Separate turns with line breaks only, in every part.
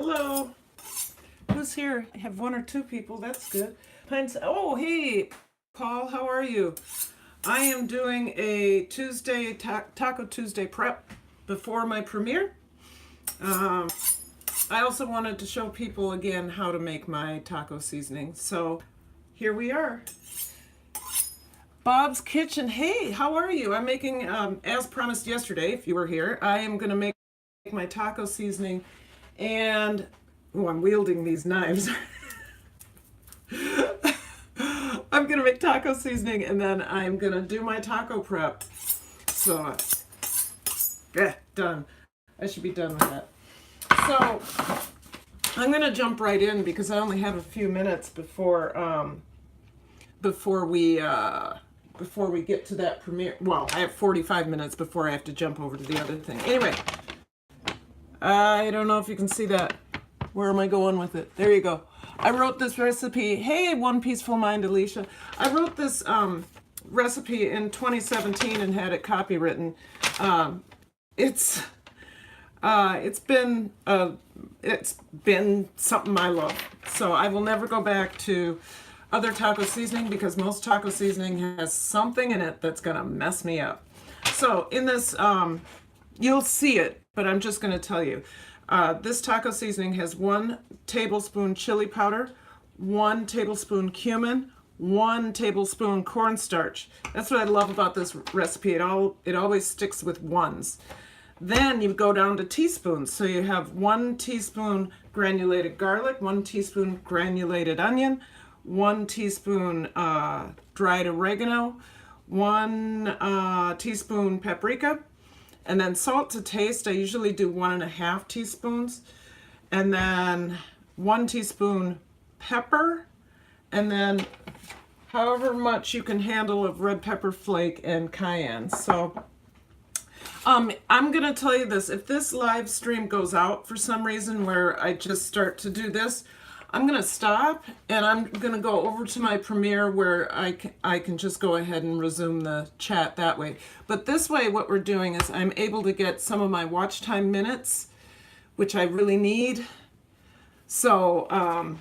Hello. Who's here? I have one or two people. That's good. Oh, hey, Paul. How are you? I am doing a Tuesday Taco Tuesday prep before my premiere. I also wanted to show people again how to make my taco seasoning. So here we are. Bob's Kitchen. Hey, how are you? I'm making, as promised yesterday, if you were here, I am going to make my taco seasoning. And, oh, I'm wielding these knives. I'm going to make taco seasoning and then I'm going to do my taco prep. So, done. I should be done with that. So, I'm going to jump right in because I only have a few minutes before we get to that premiere. Well, I have 45 minutes before I have to jump over to the other thing. Anyway, I don't know if you can see that. Where am I going with it? There you go. I wrote this recipe. Hey, One Peaceful Mind, Alicia. I wrote this recipe in 2017 and had it copywritten. It's been something I love. So I will never go back to other taco seasoning because most taco seasoning has something in it that's gonna mess me up. So in this, you'll see it, but I'm just gonna tell you. This taco seasoning has 1 tablespoon chili powder, 1 tablespoon cumin, 1 tablespoon cornstarch. That's what I love about this recipe. It always sticks with ones. Then you go down to teaspoons. So you have 1 teaspoon granulated garlic, 1 teaspoon granulated onion, 1 teaspoon dried oregano, 1 teaspoon paprika, and then salt to taste. I usually do 1.5 teaspoons, and then 1 teaspoon pepper, and then however much you can handle of red pepper flake and cayenne. So I'm gonna tell you this, if this live stream goes out for some reason where I just start to do this, I'm gonna stop and I'm gonna go over to my Premiere where I can just go ahead and resume the chat that way. But this way what we're doing is I'm able to get some of my watch time minutes, which I really need. So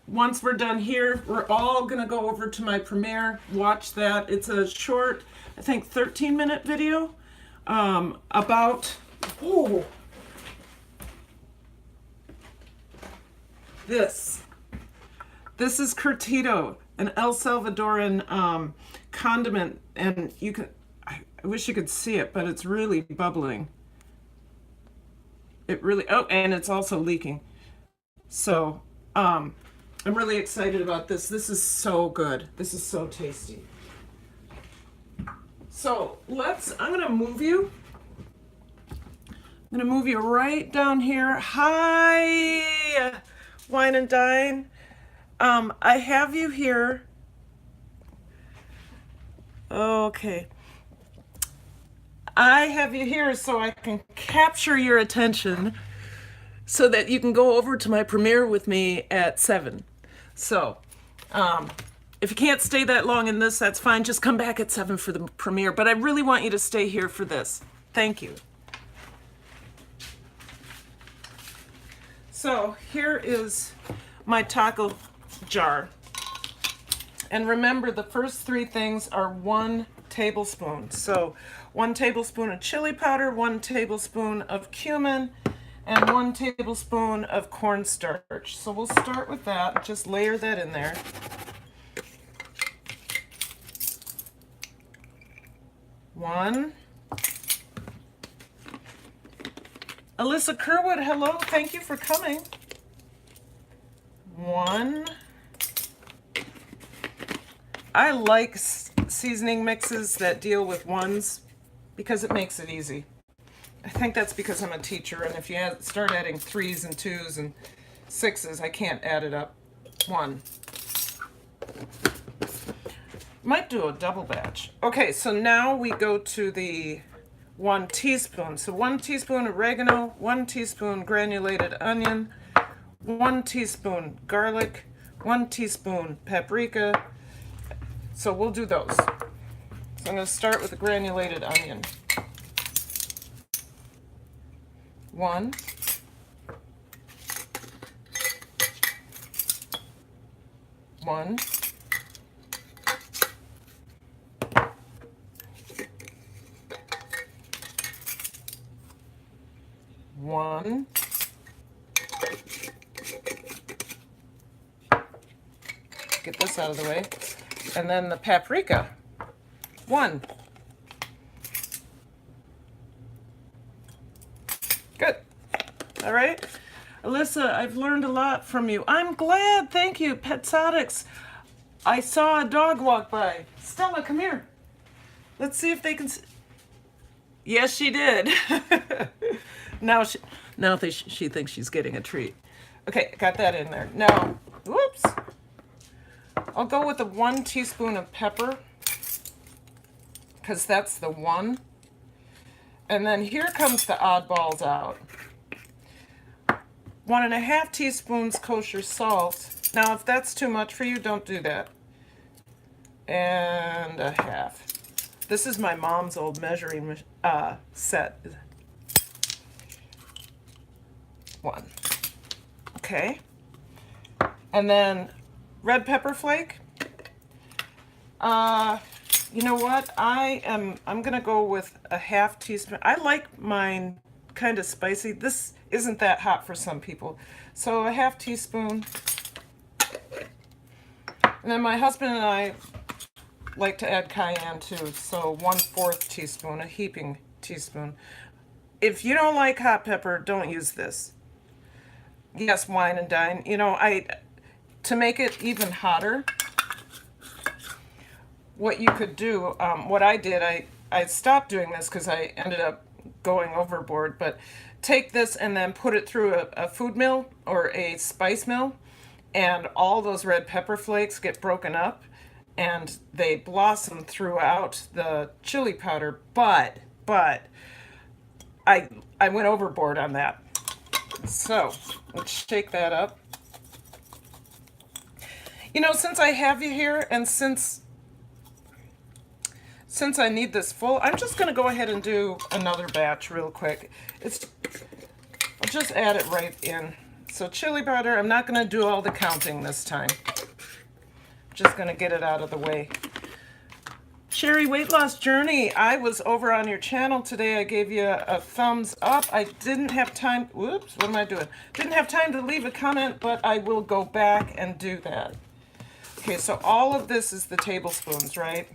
once we're done here, we're all gonna go over to my Premiere, watch that. It's a short, I think 13-minute video about, This is curtido, an El Salvadoran condiment, and you can, I wish you could see it, but it's really bubbling. It really, oh, and it's also leaking. So, I'm really excited about this. This is so good. This is so tasty. So I'm gonna move you. I'm gonna move you right down here. Hi, Wine and Dine. I have you here. Okay. I have you here so I can capture your attention so that you can go over to my Premiere with me at 7. So, if you can't stay that long in this, that's fine. Just come back at 7 for the Premiere. But I really want you to stay here for this. Thank you. So here is my taco jar. And remember, the first 3 things are 1 tablespoon. So 1 tablespoon of chili powder, 1 tablespoon of cumin, and 1 tablespoon of cornstarch. So we'll start with that. Just layer that in there. One. Alyssa Kerwood, hello, thank you for coming. 1. I like seasoning mixes that deal with ones because it makes it easy. I think that's because I'm a teacher, and if you start adding 3s and 2s and 6s, I can't add it up. 1. Might do a double batch. Okay, so now we go to the 1 teaspoon. So 1 teaspoon oregano, 1 teaspoon granulated onion, 1 teaspoon garlic, 1 teaspoon paprika. So we'll do those. So I'm going to start with the granulated onion. 1, one. One. Get this out of the way. And then the paprika. One. Good. All right. Alyssa, I've learned a lot from you. I'm glad. Thank you. Petsotics. I saw a dog walk by. Stella, come here. Let's see if they can see. Yes, she did. now she thinks she's getting a treat. Okay, got that in there. Now, whoops. I'll go with the 1 teaspoon of pepper, because that's the one. And then here comes the oddballs out. 1.5 teaspoons kosher salt. Now, if that's too much for you, don't do that. And 1/2. This is my mom's old measuring set. 1. Okay. And then red pepper flake. You know what? I'm gonna go with 1/2 teaspoon. I like mine kind of spicy. This isn't that hot for some people. So 1/2 teaspoon. And then my husband and I like to add cayenne too. So 1/4 teaspoon, a heaping teaspoon. If you don't like hot pepper, don't use this. Yes, wine and dine. You know, to make it even hotter, what you could do, what I did, I stopped doing this because I ended up going overboard, but take this and then put it through a food mill or a spice mill, and all those red pepper flakes get broken up and they blossom throughout the chili powder, but I went overboard on that. So let's shake that up. You know, since I have you here and since I need this full, I'm just going to go ahead and do another batch real quick. I'll just add it right in. So chili powder, I'm not going to do all the counting this time. Just going to get it out of the way. Sherry Weight Loss Journey, I was over on your channel today. I gave you a thumbs up. I didn't have time. Whoops, what am I doing? Didn't have time to leave a comment, but I will go back and do that. Okay, so all of this is the tablespoons, right?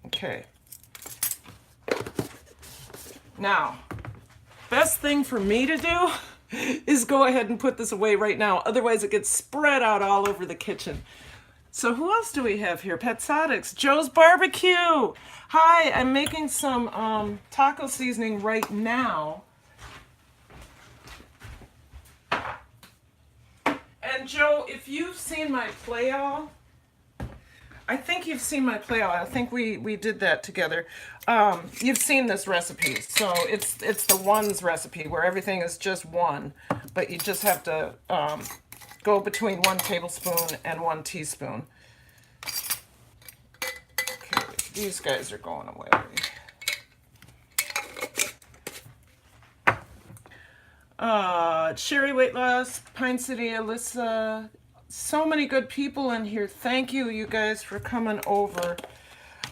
Okay. Now, best thing for me to do is go ahead and put this away right now. Otherwise, it gets spread out all over the kitchen. So who else do we have here? Petsotics, Joe's Barbecue. Hi, I'm making some taco seasoning right now. And Joe, if you've seen my play-all, I think you've seen my play-all. I think we did that together. You've seen this recipe. So it's the ones recipe where everything is just one, but you just have to go between 1 tablespoon and 1 teaspoon. Okay, these guys are going away. Sherry Weight Loss, Pine City, Alyssa. So many good people in here. Thank you, you guys, for coming over.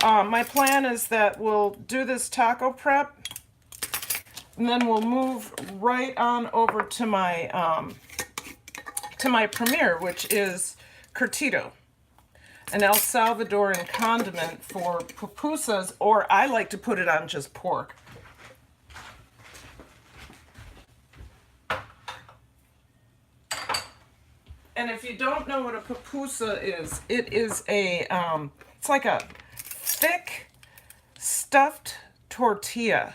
My plan is that we'll do this taco prep, and then we'll move right on over to my premiere, which is curtido, an El Salvadoran condiment for pupusas, or I like to put it on just pork. And if you don't know what a pupusa is, it is it's like a thick stuffed tortilla.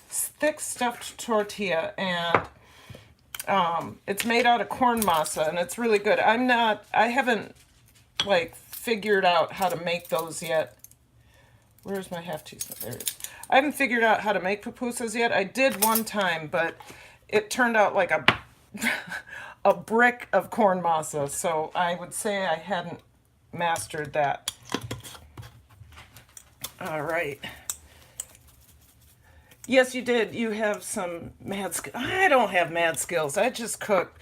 Thick stuffed tortilla, and it's made out of corn masa, and it's really good. I haven't like figured out how to make those yet. Where's my 1/2 teaspoon? There it is. I haven't figured out how to make pupusas yet. I did one time, but it turned out like a brick of corn masa, so I would say I hadn't mastered that. All right. Yes, you did. You have some mad skills. I don't have mad skills. I just cook.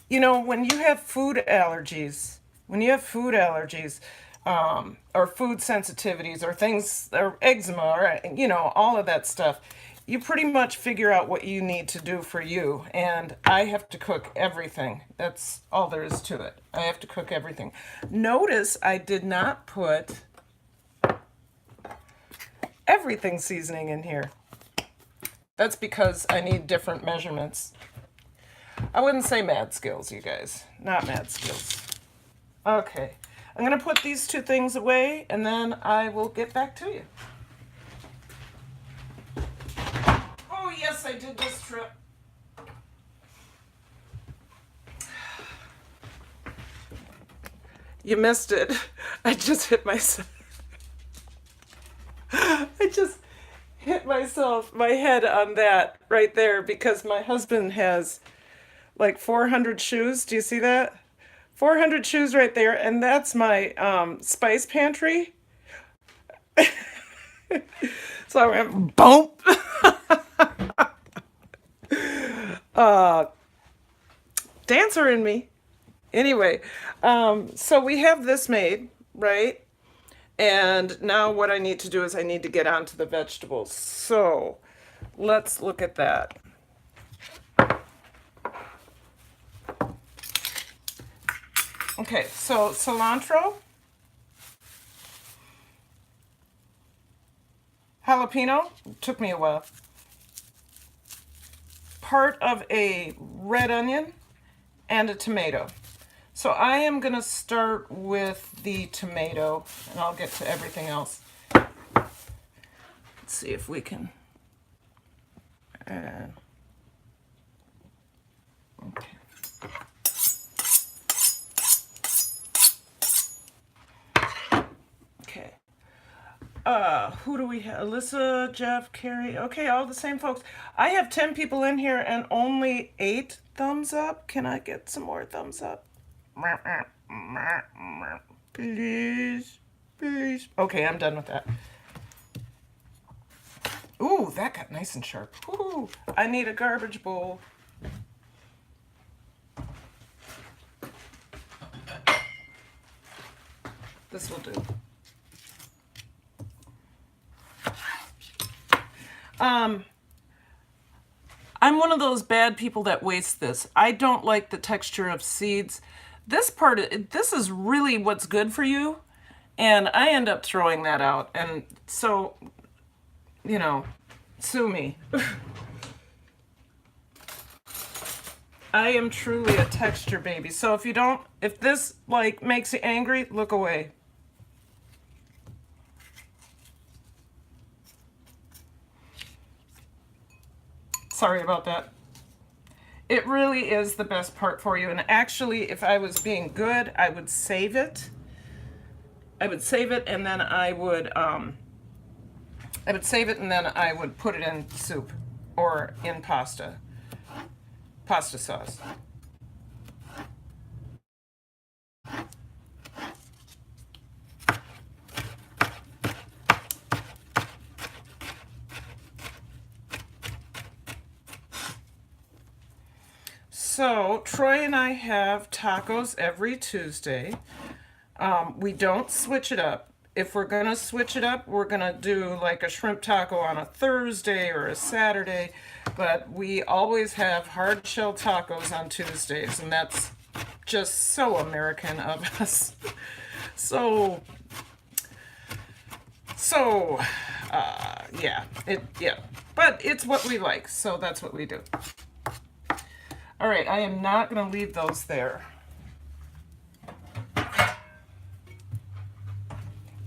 You know, when you have food allergies, when you have food allergies, or food sensitivities or things, or eczema, or, you know, all of that stuff, you pretty much figure out what you need to do for you. And I have to cook everything. That's all there is to it. I have to cook everything. Notice I did not put everything seasoning in here. That's because I need different measurements. I wouldn't say mad skills, you guys. Not mad skills. Okay. I'm going to put these two things away, and then I will get back to you. Oh, yes, I did this trip. You missed it. I just hit myself. I just hit myself, my head on that right there, because my husband has like 400 shoes. Do you see that? 400 shoes right there, and that's my spice pantry. So I went boom. Dancer in me. Anyway, so we have this made, right? And now what I need to do is I need to get onto the vegetables. So let's look at that. Okay, so cilantro, jalapeno, took me a while, part of a red onion, and a tomato. So I am going to start with the tomato, and I'll get to everything else. Let's see if we can... okay. Okay. Who do we have? Alyssa, Jeff, Carrie. Okay, all the same folks. I have 10 people in here and only 8 thumbs up. Can I get some more thumbs up? Please, please. Okay, I'm done with that. Ooh, that got nice and sharp. Ooh, I need a garbage bowl. This will do. I'm one of those bad people that waste this. I don't like the texture of seeds. This is really what's good for you, and I end up throwing that out. And so, you know, sue me. I am truly a texture baby. So if this like makes you angry, look away. Sorry about that. It really is the best part for you. And actually, if I was being good, I would save it. I would save it, and then I would put it in soup or in pasta sauce. So Troy and I have tacos every Tuesday. We don't switch it up. If we're gonna switch it up, we're gonna do like a shrimp taco on a Thursday or a Saturday, but we always have hard shell tacos on Tuesdays, and that's just so American of us. Yeah, but it's what we like, so that's what we do. All right, I am not going to leave those there. I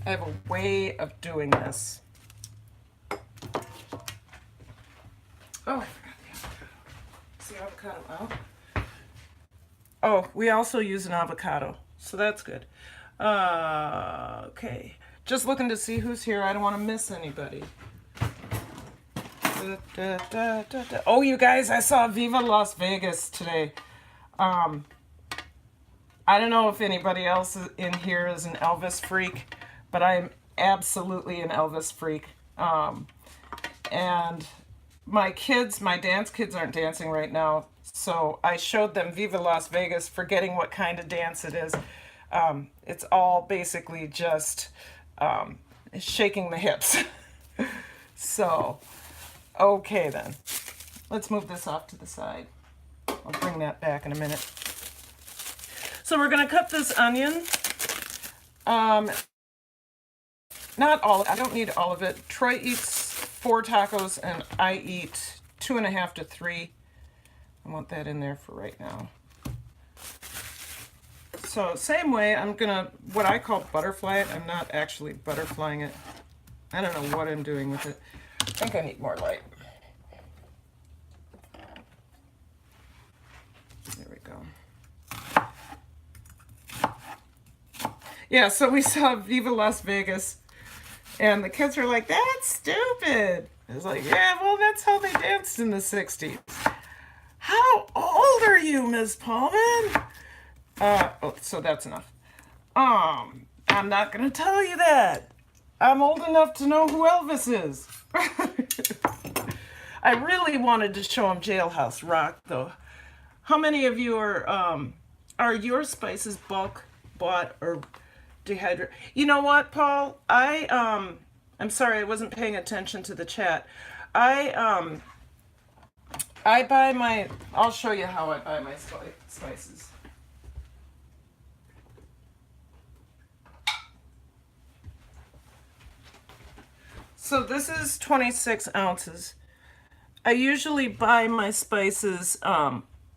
have a way of doing this. Oh, I forgot the avocado. Is the avocado out? Oh, we also use an avocado, so that's good. Okay, just looking to see who's here. I don't want to miss anybody. Oh, you guys, I saw Viva Las Vegas today. I don't know if anybody else in here is an Elvis freak, but I'm absolutely an Elvis freak. And my dance kids aren't dancing right now, so I showed them Viva Las Vegas, forgetting what kind of dance it is. It's all basically just shaking the hips. So, okay then. Let's move this off to the side. I'll bring that back in a minute. So we're going to cut this onion. Not all, I don't need all of it. Troy eats 4 tacos and I eat 2.5 to 3. I want that in there for right now. So same way, I'm gonna, what I call butterfly it. I'm not actually butterflying it. I don't know what I'm doing with it. I think I need more light. There we go. Yeah, so we saw Viva Las Vegas. And the kids were like, that's stupid. I was like, yeah, well, that's how they danced in the 60s. How old are you, Miss Pullman? Oh, so that's enough. I'm not going to tell you that. I'm old enough to know who Elvis is. I really wanted to show him Jailhouse Rock, though. How many of you are your spices bulk bought or dehydrated? You know what, Paul? I'm sorry, I wasn't paying attention to the chat. I buy my, I'll show you how I buy my spices. So this is 26 ounces. I usually buy my spices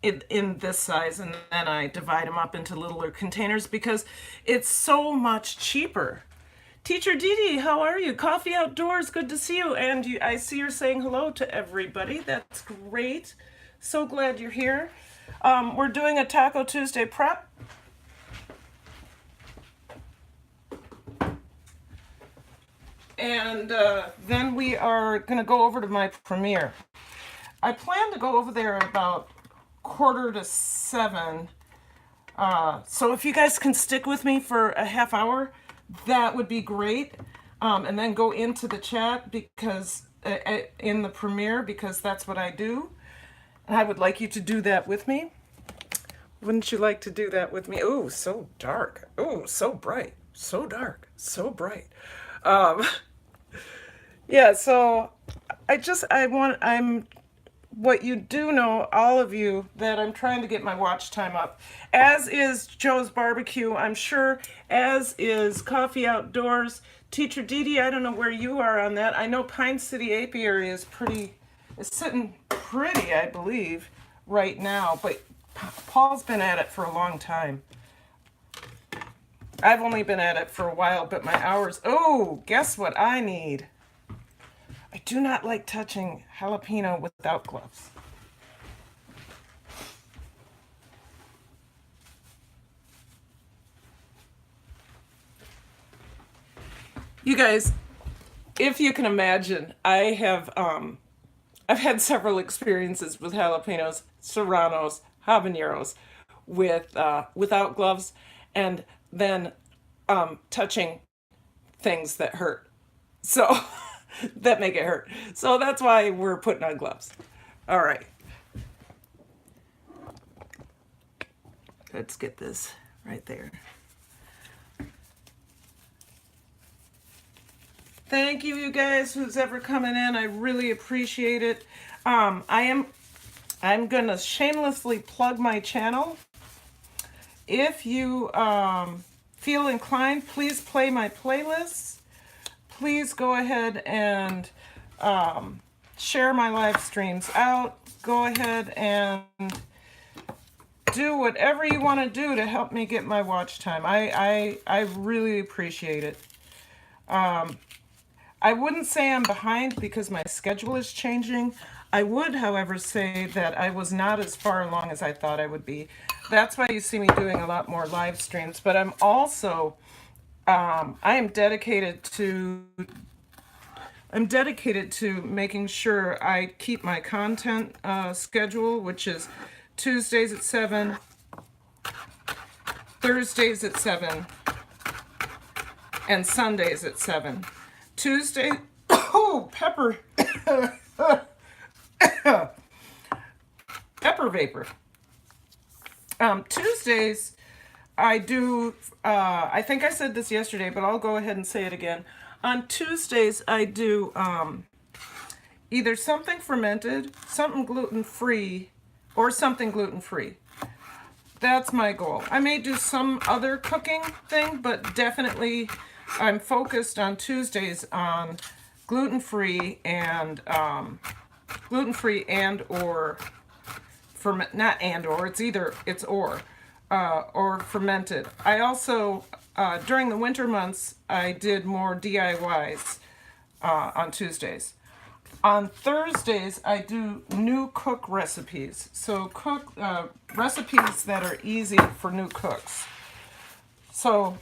in this size, and then I divide them up into littler containers because it's so much cheaper. Teacher Dee, how are you? Coffee Outdoors, good to see you. And I see you're saying hello to everybody. That's great. So glad you're here. We're doing a Taco Tuesday prep. And then we are going to go over to my premiere. I plan to go over there at about 6:45. So if you guys can stick with me for a half hour, that would be great. And then go into the chat because in the premiere, because that's what I do. And I would like you to do that with me. Wouldn't you like to do that with me? Oh, so dark. Oh, so bright. So dark. So bright. Yeah, so what you do know, all of you, that I'm trying to get my watch time up, as is Joe's Barbecue, I'm sure, as is Coffee Outdoors. Teacher Dee, I don't know where you are on that. I know Pine City Apiary is sitting pretty, I believe, right now, but Paul's been at it for a long time. I've only been at it for a while, but my hours, oh, guess what I need? I do not like touching jalapeno without gloves. You guys, if you can imagine, I've had several experiences with jalapenos, serranos, habaneros without gloves, and then touching things that hurt. So that make it hurt. So that's why we're putting on gloves. All right. Let's get this right there. Thank you, you guys, who's ever coming in. I really appreciate it. I'm gonna shamelessly plug my channel. If you feel inclined, please play my playlists. Please go ahead and share my live streams out. Go ahead and do whatever you want to do to help me get my watch time. I really appreciate it. I wouldn't say I'm behind because my schedule is changing. I would, however, say that I was not as far along as I thought I would be. That's why you see me doing a lot more live streams. But I'm also, I am dedicated to making sure I keep my content schedule, which is Tuesdays at 7, Thursdays at 7, and Sundays at 7. Tuesday, oh, pepper vapor. Tuesdays, I do, I think I said this yesterday, but I'll go ahead and say it again. On Tuesdays, I do either something fermented, something gluten-free, or something gluten-free. That's my goal. I may do some other cooking thing, but definitely I'm focused on Tuesdays on gluten-free and or ferment, not and or, it's either, it's or fermented. I also, during the winter months, I did more DIYs on Tuesdays. On Thursdays, I do new cook recipes. So cook recipes that are easy for new cooks. So,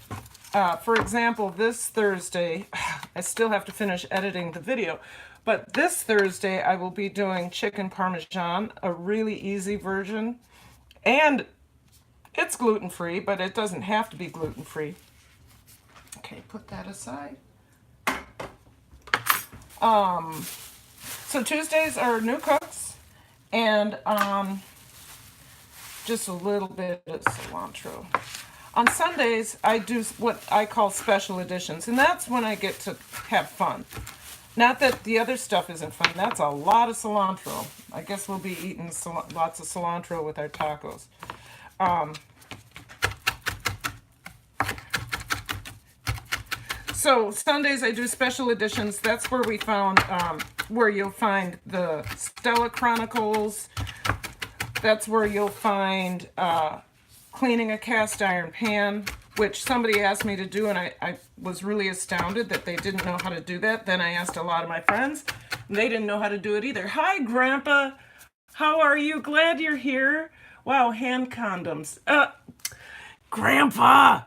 for example, this Thursday, I still have to finish editing the video, but this Thursday I will be doing chicken parmesan, a really easy version. And it's gluten-free, but it doesn't have to be gluten-free. Okay, put that aside. So Tuesdays are new cooks, and just a little bit of cilantro. On Sundays, I do what I call special editions, and that's when I get to have fun. Not that the other stuff isn't fun. That's a lot of cilantro. I guess we'll be eating lots of cilantro with our tacos. So Sundays I do special editions. That's where we found, where you'll find the Stella Chronicles. That's where you'll find cleaning a cast iron pan, which somebody asked me to do, and I was really astounded that they didn't know how to do that. Then I asked a lot of my friends, and they didn't know how to do it either. Hi, Grandpa. How are you? Glad you're here. Wow, hand condoms. Grandpa!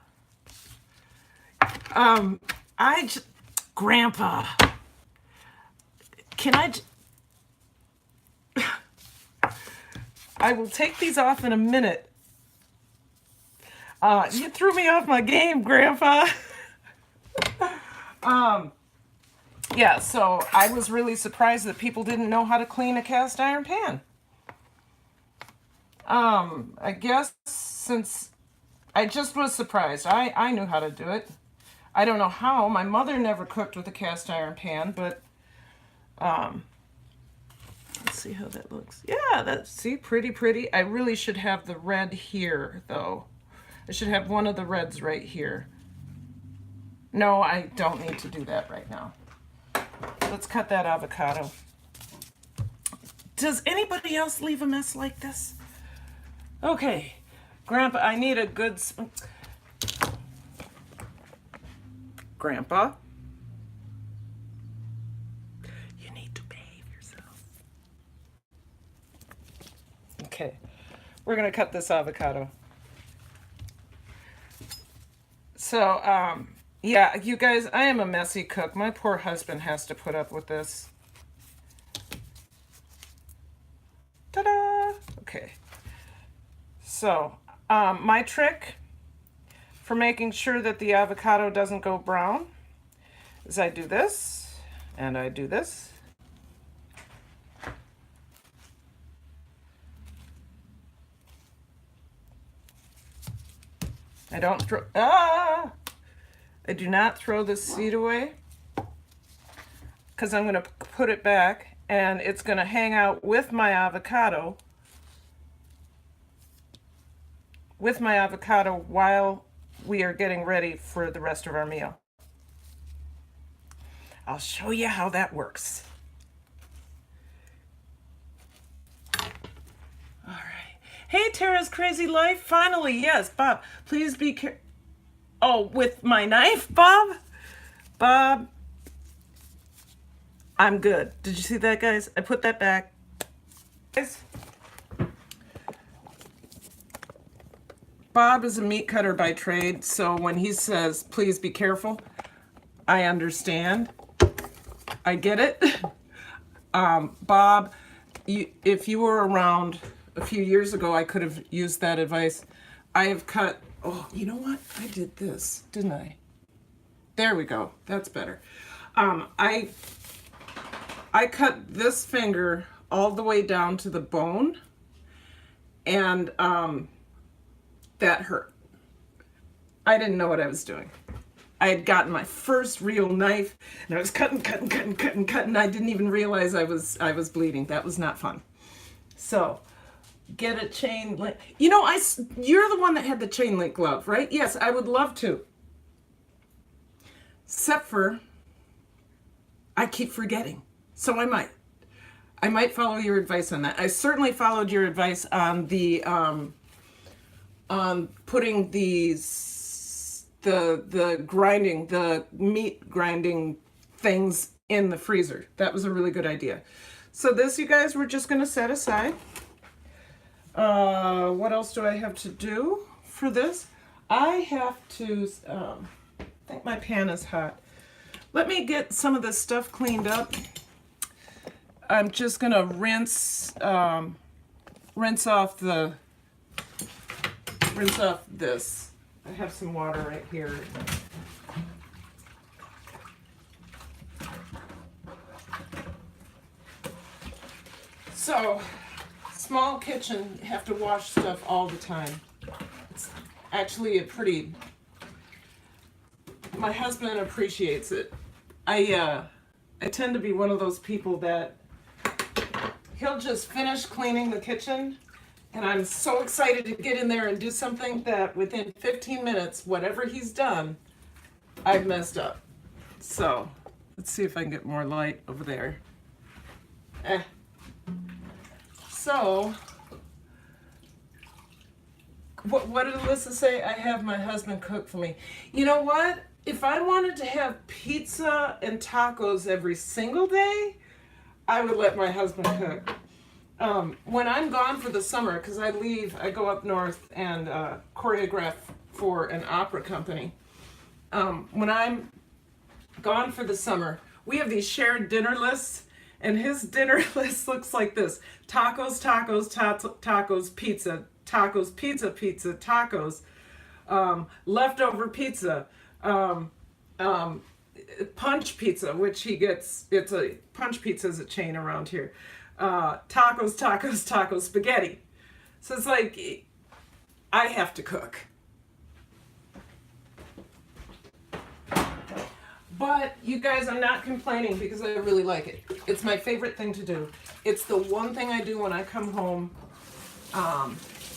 Grandpa, can I will take these off in a minute. You threw me off my game, Grandpa. Yeah, so I was really surprised that people didn't know how to clean a cast iron pan. I guess since I just was surprised. I knew how to do it. I don't know how. My mother never cooked with a cast iron pan, but let's see how that looks. Yeah, that's, see, pretty. I really should have the red here, though. I should have one of the reds right here. No, I don't need to do that right now. Let's cut that avocado. Does anybody else leave a mess like this? Okay, Grandpa, I need a good... Grandpa, you need to behave yourself. Okay, we're gonna cut this avocado. So, yeah, you guys, I am a messy cook. My poor husband has to put up with this. Ta-da! Okay. So, my trick for making sure that the avocado doesn't go brown is I do this, and I do this. I don't throw, I do not throw this seed away, because I'm going to put it back, and it's going to hang out with my avocado, while we are getting ready for the rest of our meal. I'll show you how that works. All right. Hey, Tara's Crazy Life. Finally, yes, Bob. Please be careful. Oh, with my knife, Bob? Bob, I'm good. Did you see that, guys? I put that back. Guys, Bob is a meat cutter by trade, so when he says, please be careful, I understand. I get it. Bob, if you were around a few years ago, I could have used that advice. I have cut, oh, you know what? I did this, didn't I? There we go. That's better. I cut this finger all the way down to the bone, and that hurt. I didn't know what I was doing. I had gotten my first real knife, and I was cutting. I didn't even realize I was bleeding. That was not fun. So, get a chain link. You know, you're the one that had the chain link glove, right? Yes, I would love to. Except for, I keep forgetting. So I might follow your advice on that. I certainly followed your advice on the on putting the meat grinding things in the freezer. That was a really good idea. So this, you guys, we're just gonna set aside. What else do I have to do for this? I have to, I think my pan is hot. Let me get some of this stuff cleaned up. I'm just gonna rinse off this. I have some water right here. So, small kitchen, you have to wash stuff all the time. It's actually my husband appreciates it. I tend to be one of those people that he'll just finish cleaning the kitchen, and I'm so excited to get in there and do something that within 15 minutes, whatever he's done, I've messed up. So, let's see if I can get more light over there. So, what did Alyssa say? I have my husband cook for me. You know what? If I wanted to have pizza and tacos every single day, I would let my husband cook. When I'm gone for the summer, because I go up north and choreograph for an opera company. When I'm gone for the summer, we have these shared dinner lists, and his dinner list looks like this: tacos, tacos, pizza, tacos, pizza, tacos, leftover pizza, punch pizza, which he gets. Punch pizza is a chain around here. Tacos, spaghetti. So it's like, I have to cook. But you guys, I'm not complaining because I really like it. It's my favorite thing to do. It's the one thing I do when I come home.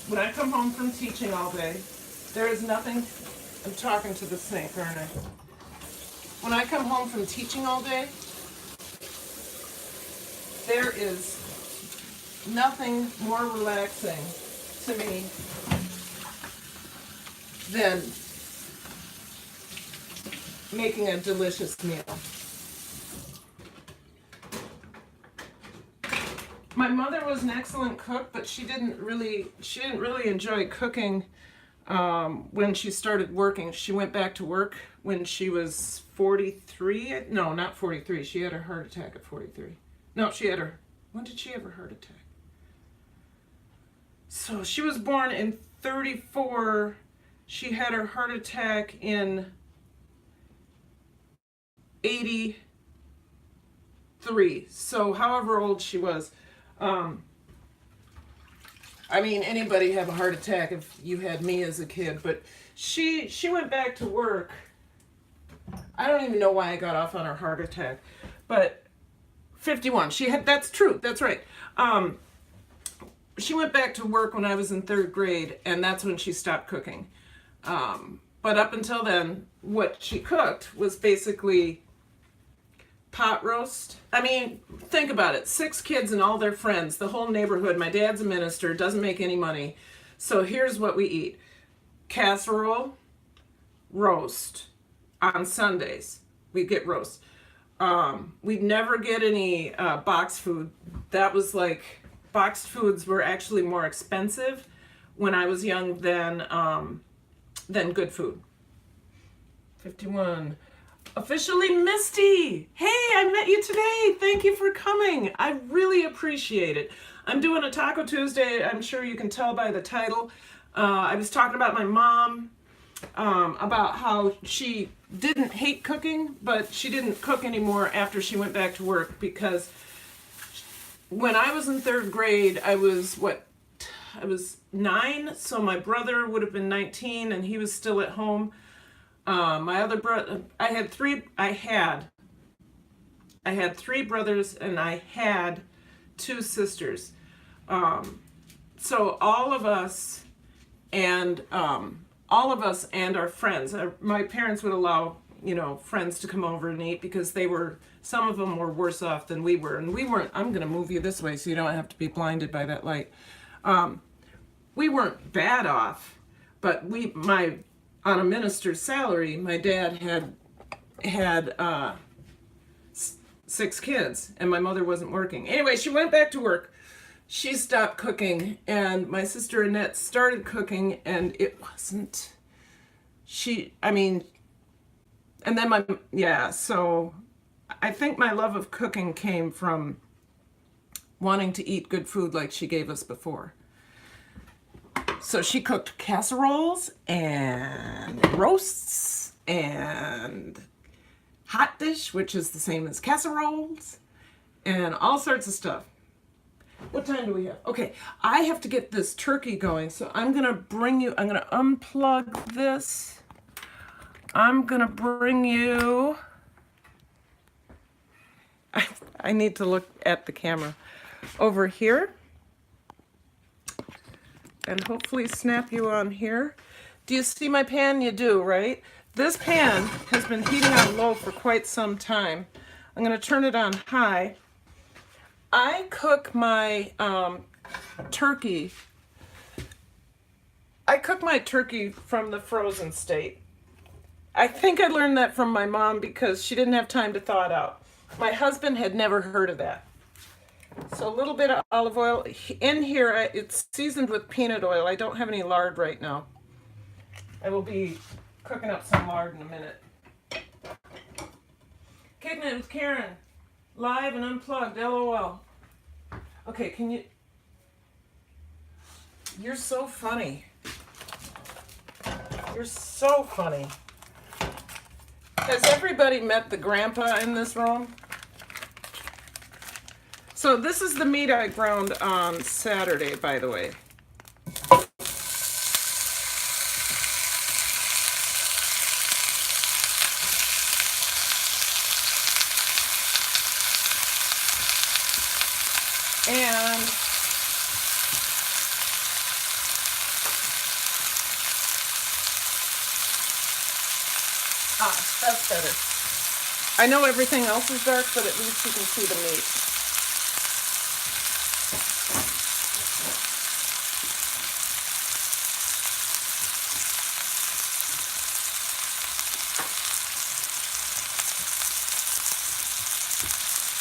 When I come home from teaching all day, there is nothing. I'm talking to the sink, aren't I? When I come home from teaching all day, there is nothing more relaxing to me than making a delicious meal. My mother was an excellent cook, but she didn't really enjoy cooking when she started working. She went back to work when she was 43. No, not 43. She had a heart attack at 43. No, when did she have her heart attack? So she was born in 34. She had her heart attack in 83. So however old she was. I mean, anybody have a heart attack if you had me as a kid, but she went back to work. I don't even know why I got off on her heart attack, but 51. That's true. That's right. She went back to work when I was in 3rd grade, and that's when she stopped cooking. But up until then, what she cooked was basically pot roast. I mean, think about it. 6 kids and all their friends, the whole neighborhood. My dad's a minister, doesn't make any money. So here's what we eat. Casserole, roast. On Sundays, we get roast. We'd never get any box food. That was like, boxed foods were actually more expensive when I was young than good food. 51. Officially Misty. Hey, I met you today. Thank you for coming. I really appreciate it. I'm doing a Taco Tuesday. I'm sure you can tell by the title. I was talking about my mom, about how she didn't hate cooking, but she didn't cook anymore after she went back to work, because when I was in 3rd grade, I was I was 9, so my brother would have been 19, and he was still at home. My other brother, I had three brothers, and I had 2 sisters. So all of us and our friends. My parents would allow, friends to come over and eat because some of them were worse off than we were, and we weren't. I'm going to move you this way so you don't have to be blinded by that light. We weren't bad off, but on a minister's salary, my dad had 6 kids, and my mother wasn't working. Anyway, she went back to work. She stopped cooking, and my sister Annette started cooking, and it wasn't. And then so I think my love of cooking came from wanting to eat good food like she gave us before. So she cooked casseroles and roasts and hot dish, which is the same as casseroles, and all sorts of stuff. What time do we have? Okay, I have to get this turkey going, so I'm going to unplug this. I'm going to bring you, I need to look at the camera over here and hopefully snap you on here. Do you see my pan? You do, right? This pan has been heating on low for quite some time. I'm going to turn it on high. I cook my turkey. I cook my turkey from the frozen state. I think I learned that from my mom because she didn't have time to thaw it out. My husband had never heard of that. So a little bit of olive oil. In here, it's seasoned with peanut oil. I don't have any lard right now. I will be cooking up some lard in a minute. Kicking it with Karen. Live and unplugged, LOL. Okay, you're so funny. You're so funny. Has everybody met the grandpa in this room? So this is the meat I ground on Saturday, by the way. And that's better. I know everything else is dark, but at least you can see the meat.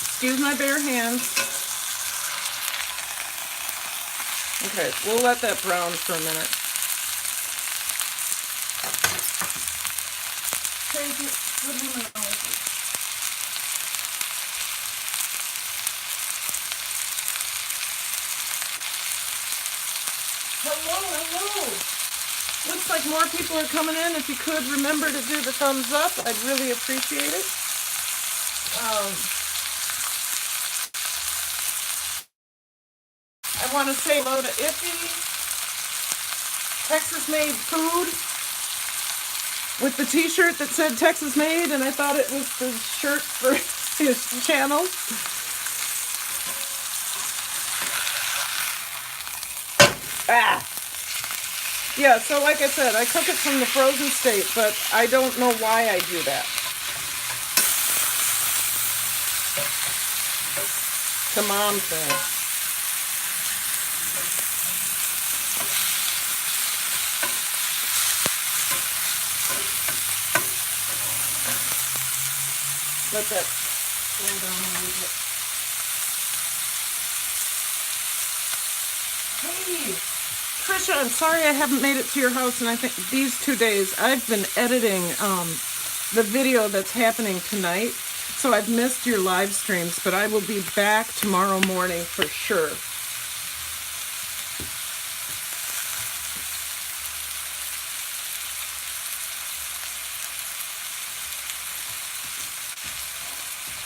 Excuse my bare hands. Okay, we'll let that brown for a minute. Hello. Looks like more people are coming in. If you could remember to do the thumbs up, I'd really appreciate it. I want to say hello to Iffy, Texas Made Food, with the t-shirt that said Texas Made, and I thought it was the shirt for his channel. Yeah, so like I said, I cook it from the frozen state, but I don't know why I do that. It's a mom thing. Let that cool down a little bit. Hey, Trisha, I'm sorry I haven't made it to your house, and I think these 2 days I've been editing the video that's happening tonight, so I've missed your live streams, but I will be back tomorrow morning for sure.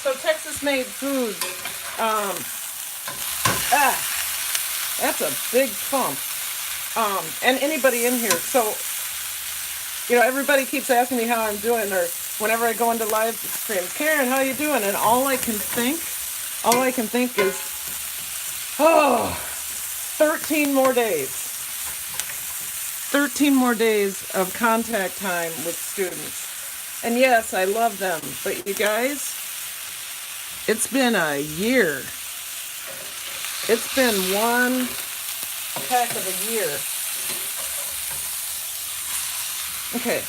So Texas Made Food, that's a big thump. and anybody in here. So, everybody keeps asking me how I'm doing, or whenever I go into live streams, Karen, how you doing? And all I can think is, 13 more days. 13 more days of contact time with students. And yes, I love them, but you guys, it's been a year. It's been one heck of a year. Okay,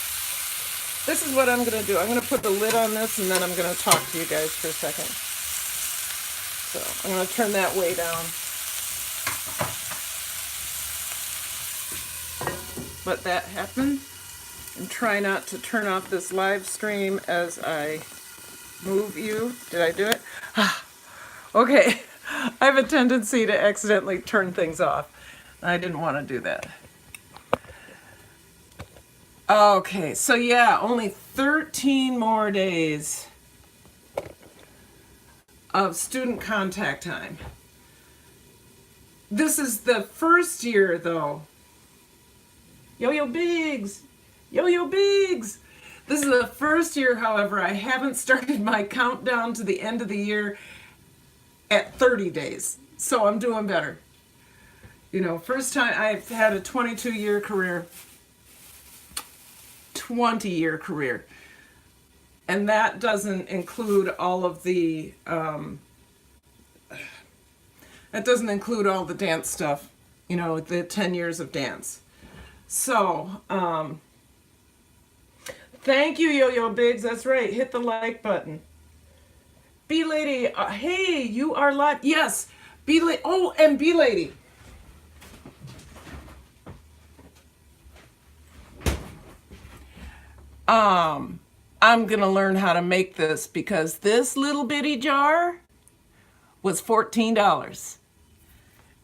this is what I'm going to do. I'm going to put the lid on this, and then I'm going to talk to you guys for a second. So I'm going to turn that way down. Let that happen. And try not to turn off this live stream as I move you. Did I do it? Okay. I have a tendency to accidentally turn things off. I didn't want to do that. Okay, so yeah, only 13 more days of student contact time. This is the first year, though. Yo-Yo Biggs! Yo-Yo Biggs! This is the first year, however, I haven't started my countdown to the end of the year at 30 days. So I'm doing better. First time I've had a 22-year career. 20-year career. And that doesn't include all of the, that doesn't include all the dance stuff, the 10 years of dance. So, thank you, Yo-Yo Biggs. That's right. Hit the like button. B-Lady, hey, you are live. Yes, B-Lady. Oh, and B-Lady. I'm going to learn how to make this because this little bitty jar was $14.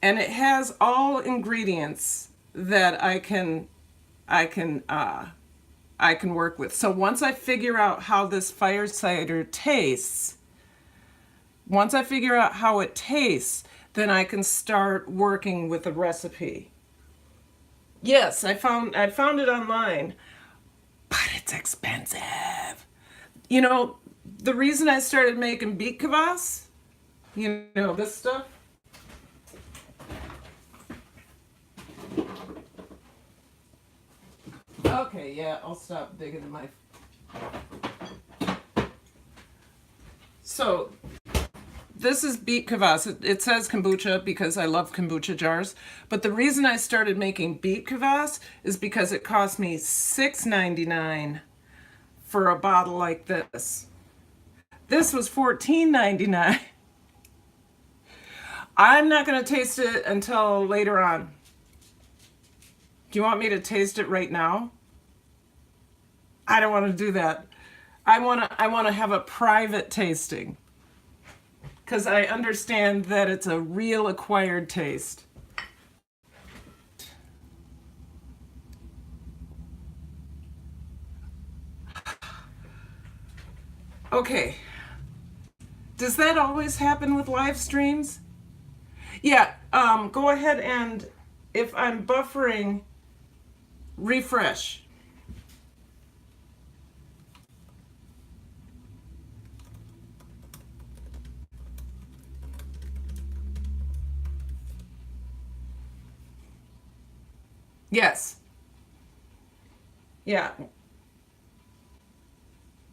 And it has all ingredients that I can work with. So once I figure out how this fire cider tastes, then I can start working with a recipe. Yes, I found it online. But it's expensive. The reason I started making beet kvass, this stuff. Okay, yeah, I'll stop digging in my... So, this is beet kvass. It says kombucha because I love kombucha jars. But the reason I started making beet kvass is because it cost me $6.99 for a bottle like this. This was $14.99. I'm not going to taste it until later on. Do you want me to taste it right now? I don't want to do that. I want to have a private tasting. Because I understand that it's a real acquired taste. Okay. Does that always happen with live streams? Yeah, go ahead and, if I'm buffering, refresh. Yes. Yeah.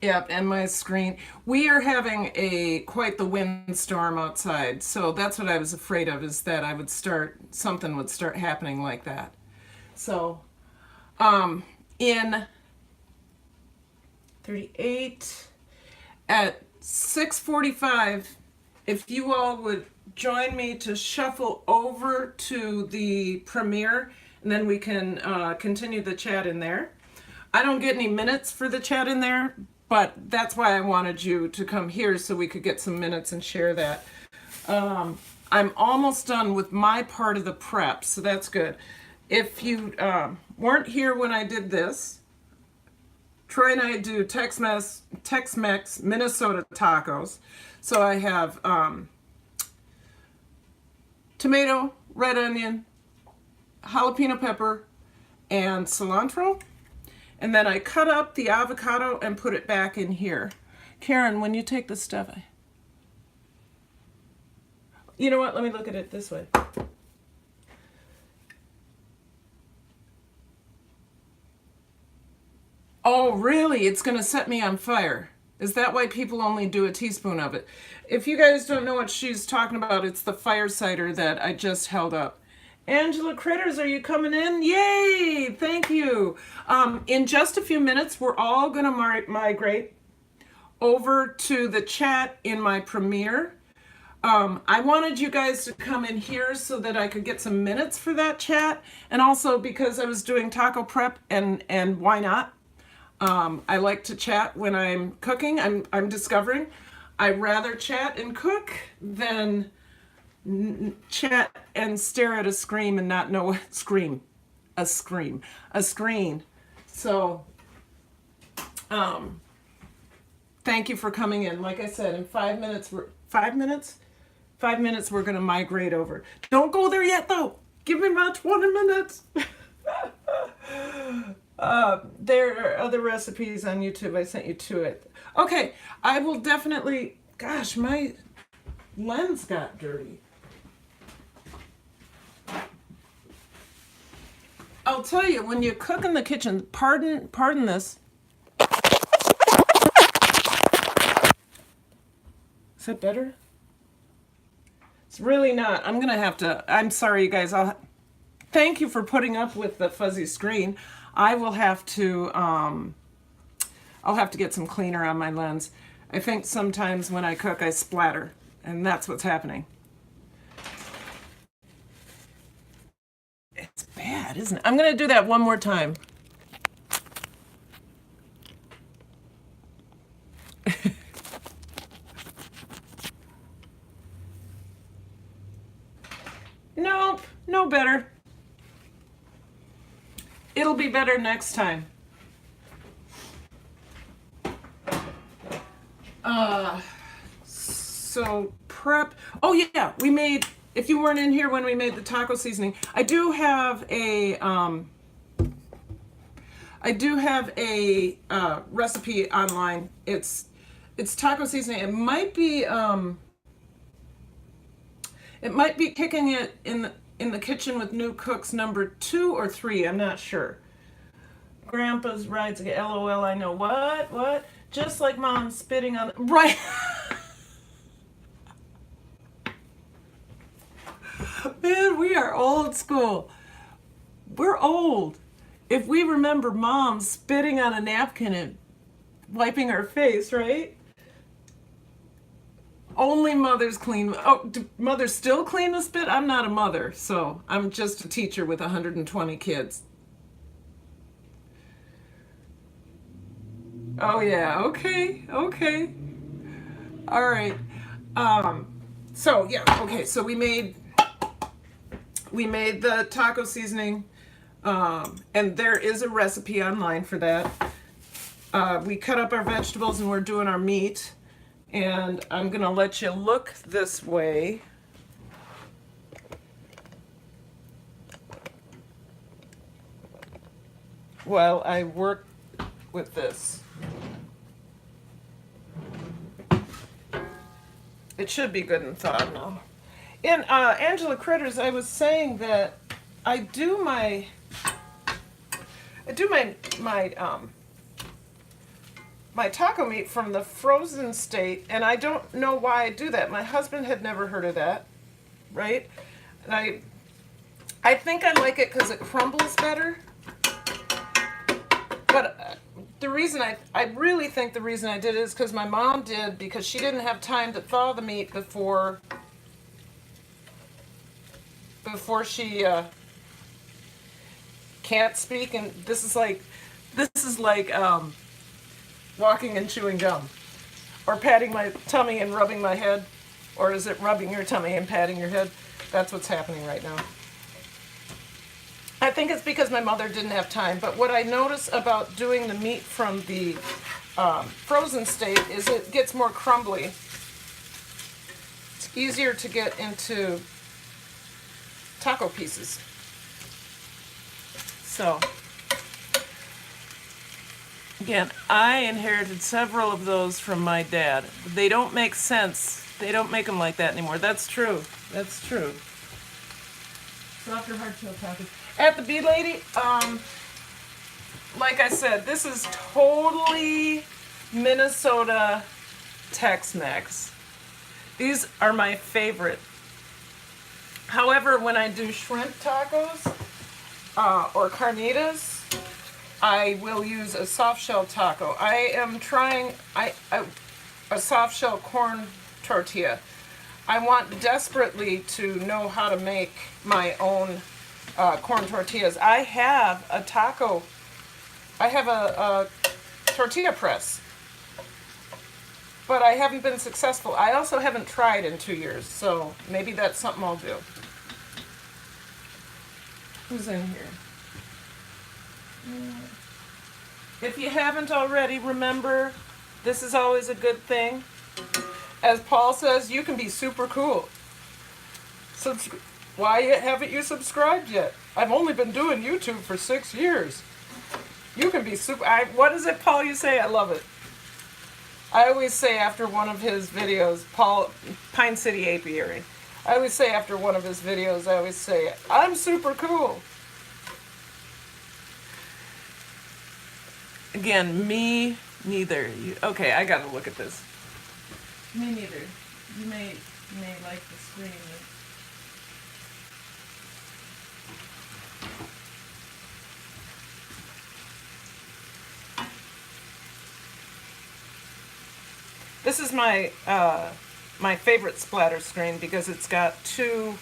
Yep, and my screen. We are having quite the windstorm outside, so that's what I was afraid of, is that something would start happening like that. So, in 38 at 6:45, if you all would join me to shuffle over to the premiere, and then we can continue the chat in there. I don't get any minutes for the chat in there, but that's why I wanted you to come here so we could get some minutes and share that. I'm almost done with my part of the prep, so that's good. If you weren't here when I did this, Troy and I do Tex-Mex Minnesota tacos. So I have tomato, red onion, jalapeno pepper and cilantro. And then I cut up the avocado and put it back in here. Karen, when you take the stuff, you know what? Let me look at it this way. Oh, really? It's going to set me on fire. Is that why people only do a teaspoon of it? If you guys don't know what she's talking about, it's the fire cider that I just held up. Angela Critters, are you coming in? Yay! Thank you. In just a few minutes, we're all going to migrate over to the chat in my Premiere. I wanted you guys to come in here so that I could get some minutes for that chat, and also because I was doing taco prep, and why not? I like to chat when I'm cooking. I'm discovering I'd rather chat and cook than chat and stare at a screen and not know what a screen. So, thank you for coming in. Like I said, in 5 minutes, we're going to migrate over. Don't go there yet, though. Give me about 20 minutes. There are other recipes on YouTube. I sent you to it. Okay, I will definitely. Gosh, my lens got dirty. I'll tell you, when you cook in the kitchen, pardon this. Is that better? It's really not. I'm gonna have to. I'm sorry, you guys. Thank you for putting up with the fuzzy screen. I will have to. I'll have to get some cleaner on my lens. I think sometimes when I cook, I splatter, and that's what's happening. It's bad, isn't it? I'm gonna do that one more time. Nope, no better. It'll be better next time. So prep. Oh yeah, we made. If you weren't in here when we made the taco seasoning, I do have a recipe online. It's taco seasoning. It might be kicking it in the kitchen with new cooks number 2 or 3. I'm not sure. Grandpa's rides again. LOL. I know what. Just like mom spitting on right. Man, we are old school. We're old. If we remember mom spitting on a napkin and wiping her face, right? Only mothers clean. Oh, do mothers still clean with spit? I'm not a mother, so I'm just a teacher with 120 kids. Oh yeah, okay. All right. So yeah, okay. So we made the taco seasoning, and there is a recipe online for that. We cut up our vegetables and we're doing our meat. And I'm going to let you look this way. While I work with this. It should be good and thawed now. In Angela Critters, I was saying that I do my taco meat from the frozen state, and I don't know why I do that. My husband had never heard of that, right? And I think I like it because it crumbles better. But the reason I really think the reason I did it is because my mom did, because she didn't have time to thaw the meat before she can't speak, and this is like walking and chewing gum, or patting my tummy and rubbing my head, or is it rubbing your tummy and patting your head? That's what's happening right now. I think it's because my mother didn't have time, but what I notice about doing the meat from the frozen state is it gets more crumbly. It's easier to get into taco pieces. So, again, I inherited several of those from my dad. They don't make sense. They don't make them like that anymore. That's true. That's true. Softer hard-shell tacos. At the Bee Lady, like I said, this is totally Minnesota Tex-Mex. These are my favorite. However, when I do shrimp tacos or carnitas, I will use a soft shell taco. I am trying a soft shell corn tortilla. I want desperately to know how to make my own corn tortillas. I have a tortilla press, but I haven't been successful. I also haven't tried in 2 years, so maybe that's something I'll do. Who's in here? If you haven't already, remember, this is always a good thing. As Paul says, you can be super cool. Why haven't you subscribed yet? I've only been doing YouTube for 6 years. You can be super... what is it, Paul, you say? I love it. I always say after one of his videos, Pine City Apiary, I always say after one of his videos, I always say, I'm super cool. Again, me neither. Okay, I gotta look at this. Me neither. You may like the screen. This is my my favorite splatter screen because it's got two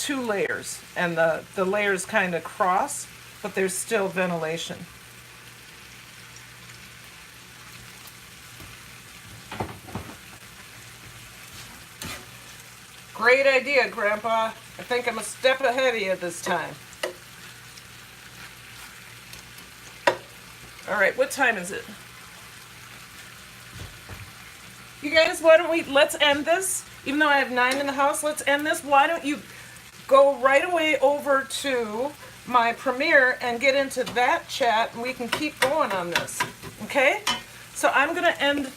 layers, and the layers kind of cross, but there's still ventilation. Great idea, Grandpa. I think I'm a step ahead of you this time. All right, what time is it? You guys, why don't let's end this. Even though I have 9 in the house, let's end this. Why don't you go right away over to my Premiere and get into that chat, and we can keep going on this. Okay? So I'm gonna end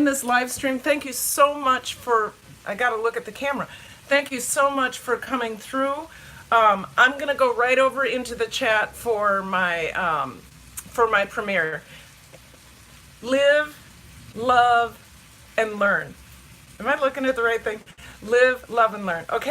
this live stream. Thank you so much for, I gotta look at the camera. Thank you so much for coming through. I'm gonna go right over into the chat for my Premiere. Live, love, and learn. Am I looking at the right thing? Live, love, and learn. Okay.